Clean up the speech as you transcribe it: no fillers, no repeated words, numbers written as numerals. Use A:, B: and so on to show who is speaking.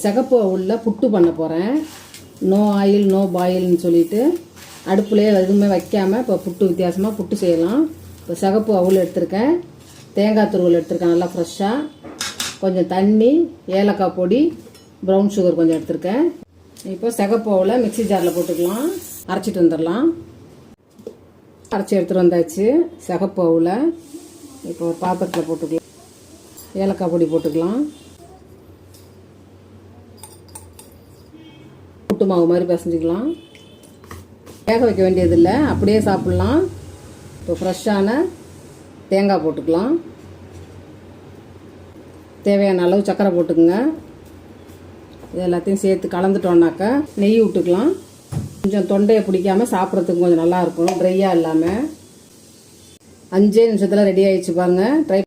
A: சிகப்பு அவுளில் புட்டு பண்ண போகிறேன். நோ ஆயில் நோ பாயில்னு சொல்லிட்டு அடுப்புலேயே எதுவுமே வைக்காமல் இப்போ புட்டு வித்தியாசமாக புட்டு செய்யலாம். இப்போ சிகப்பு அவுள் எடுத்திருக்கேன், தேங்காய் துருவல் எடுத்திருக்கேன் நல்லா ஃப்ரெஷ்ஷாக, கொஞ்சம் தண்ணி, ஏலக்காய் பொடி, ப்ரௌன் சுகர் கொஞ்சம் எடுத்திருக்கேன். இப்போ சிகப்பு அவுளை மிக்ஸி ஜாரில் போட்டுக்கலாம், அரைச்சிட்டு வந்துடலாம். அரைச்சி எடுத்துகிட்டு வந்தாச்சு சிகப்பு அவுளை. இப்போ ஒரு பாத்திரத்தில் போட்டுக்கலாம், ஏலக்காய் பொடி போட்டுக்கலாம். புட்டு மாவு மாதிரி பிசைஞ்சிக்கலாம். வேக வைக்க வேண்டியதில்லை, அப்படியே சாப்பிட்லாம். இப்போ ஃப்ரெஷ்ஷான தேங்காய் போட்டுக்கலாம். தேவையான அளவு சர்க்கரை போட்டுக்குங்க. இது எல்லாத்தையும் சேர்த்து கலந்துட்டோன்னாக்கா நெய் விட்டுக்கலாம். கொஞ்சம் தொண்டையை பிடிக்காமல் சாப்பிட்றதுக்கு கொஞ்சம் நல்லாயிருக்கும், ட்ரையாக இல்லாமல். 5 நிமிஷத்தில் ரெடி ஆகிடுச்சு பாருங்கள். ட்ரை